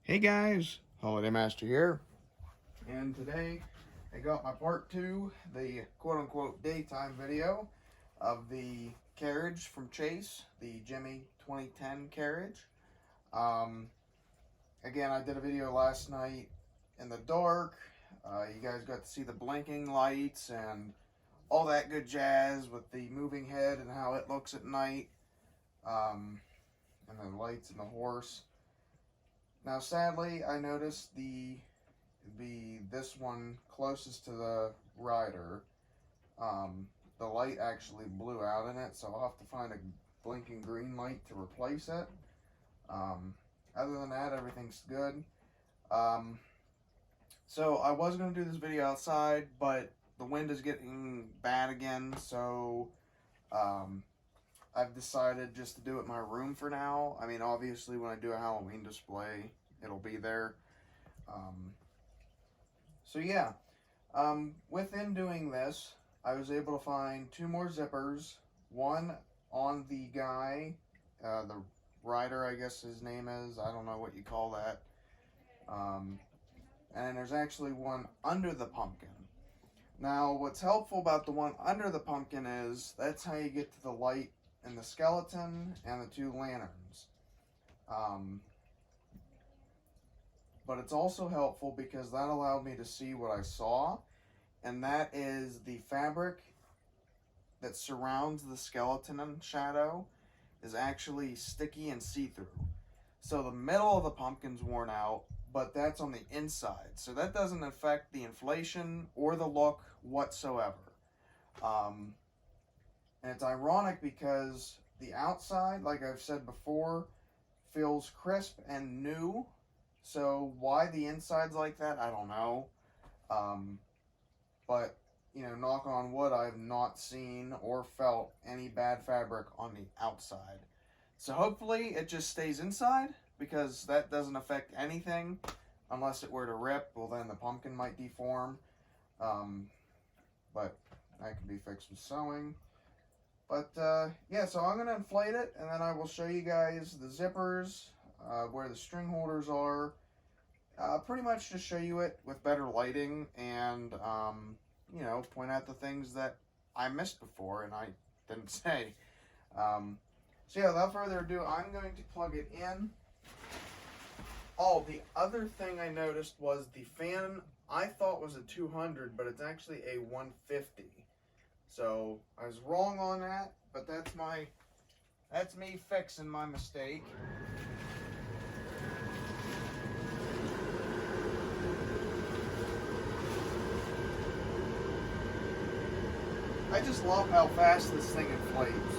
Hey guys, Holiday Master here, and today I got my part 2, the quote-unquote daytime video of the carriage from Chase, the Gemmy 2010 carriage. Again, I did a video last night in the dark. You guys got to see the blinking lights and all that good jazz with the moving head and how it looks at night, and the lights and the horse. Now, sadly, I noticed this one closest to the rider, the light actually blew out in it, so I'll have to find a blinking green light to replace it. Other than that, everything's good. So I was going to do this video outside, but the wind is getting bad again, so I've decided just to do it in my room for now. I mean, obviously, when I do a Halloween display, it'll be there. So yeah, within doing this, I was able to find 2 more zippers. One on the guy, the rider, I guess his name is. I don't know what you call that. And there's actually one under the pumpkin. Now, what's helpful about the one under the pumpkin is that's how you get to the light and the skeleton and the 2 lanterns. But it's also helpful because that allowed me to see what I saw, and that is the fabric that surrounds the skeleton and shadow is actually sticky and see-through. So the middle of the pumpkin's worn out, but that's on the inside. So that doesn't affect the inflation or the look whatsoever. And it's ironic because the outside, like I've said before, feels crisp and new. So why the inside's like that, I don't know. But, you know, knock on wood, I have not seen or felt any bad fabric on the outside. So hopefully it just stays inside, because that doesn't affect anything. Unless it were to rip, well then the pumpkin might deform. But that can be fixed with sewing. But yeah, so I'm going to inflate it, and then I will show you guys the zippers, where the string holders are. Pretty much just show you it with better lighting, and you know, point out the things that I missed before and I didn't say. So yeah, without further ado, I'm going to plug it in. Oh, the other thing I noticed was the fan I thought was a 200, but it's actually a 150. So I was wrong on that, but that's me fixing my mistake. I just love how fast this thing inflates.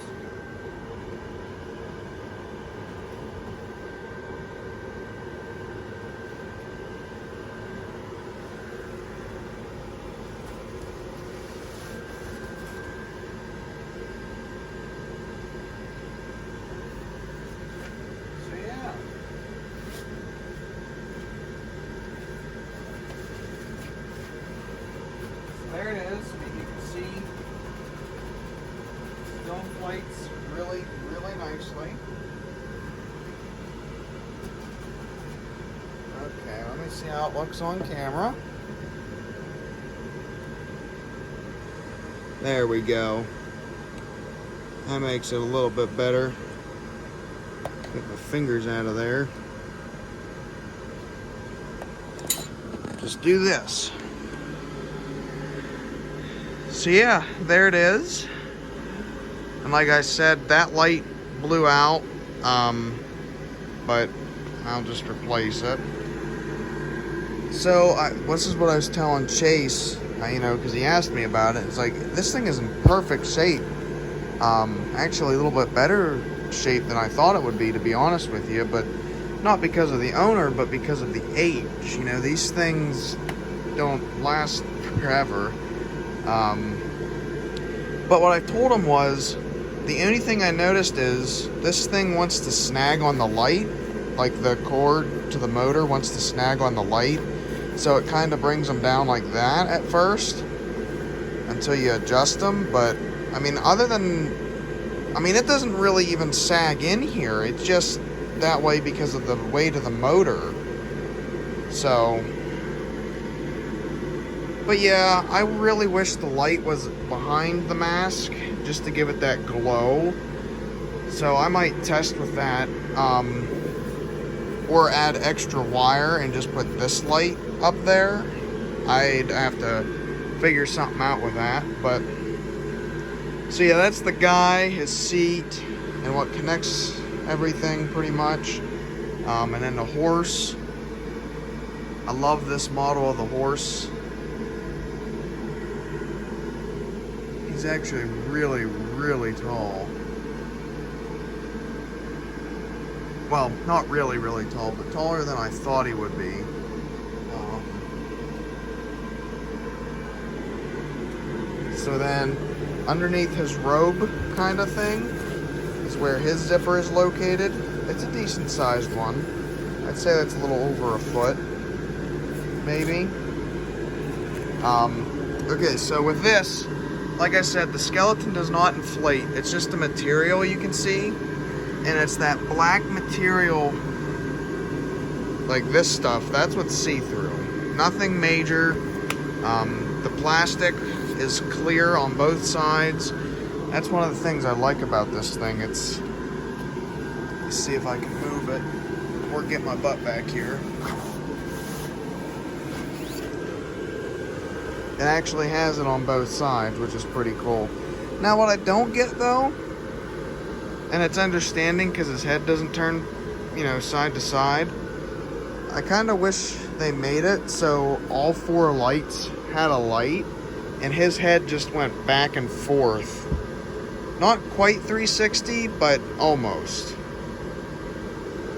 So yeah. So there it is. You can see inflates really, really nicely. Okay, let me see how it looks on camera. There we go. That makes it a little bit better. Get my fingers out of there. Just do this. So yeah, there it is. And like I said, that light blew out, but I'll just replace it. So this is what I was telling Chase, you know, because he asked me about it. It's like, this thing is in perfect shape. Actually, a little bit better shape than I thought it would be, to be honest with you. But not because of the owner, but because of the age. You know, these things don't last forever. But what I told him was, the only thing I noticed is this thing wants to snag on the light, like the cord to the motor wants to snag on the light. So it kind of brings them down like that at first until you adjust them. But, I mean, it doesn't really even sag in here. It's just that way because of the weight of the motor. So, but yeah, I really wish the light was behind the mask just to give it that glow. So I might test with that, or add extra wire and just put this light up there. I'd have to figure something out with that, but so yeah, that's the guy, his seat, and what connects everything pretty much. And then the horse. I love this model of the horse. He's actually really, really tall. Well, not really, really tall, but taller than I thought he would be. So then, underneath his robe kind of thing is where his zipper is located. It's a decent sized one. I'd say that's a little over a foot, maybe. Okay, so with this, like I said, the skeleton does not inflate. It's just a material you can see. And it's that black material, like this stuff, that's what's see-through. Nothing major. The plastic is clear on both sides. That's one of the things I like about this thing. It's, let's see if I can move it or get my butt back here. It actually has it on both sides, which is pretty cool. Now what I don't get though, and it's understanding because his head doesn't turn, you know, side to side. I kind of wish they made it so all four lights had a light and his head just went back and forth. Not quite 360, but almost.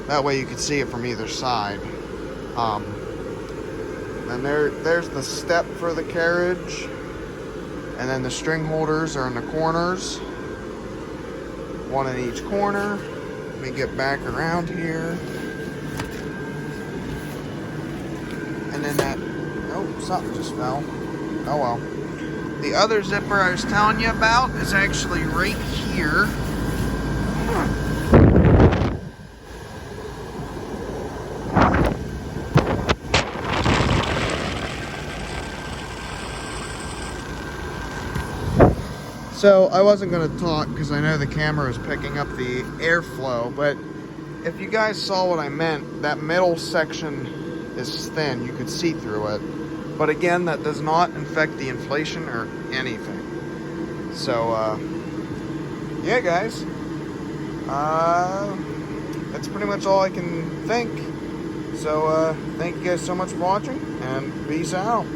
That way you could see it from either side. And there's the step for the carriage. And then the string holders are in the corners. One in each corner. Let me get back around here. And then that, oh, something just fell. Oh well. The other zipper I was telling you about is actually right here. So I wasn't going to talk because I know the camera is picking up the airflow, but if you guys saw what I meant, that middle section is thin. You could see through it. But again, that does not affect the inflation or anything. So, yeah, guys. That's pretty much all I can think. So, thank you guys so much for watching, and peace out.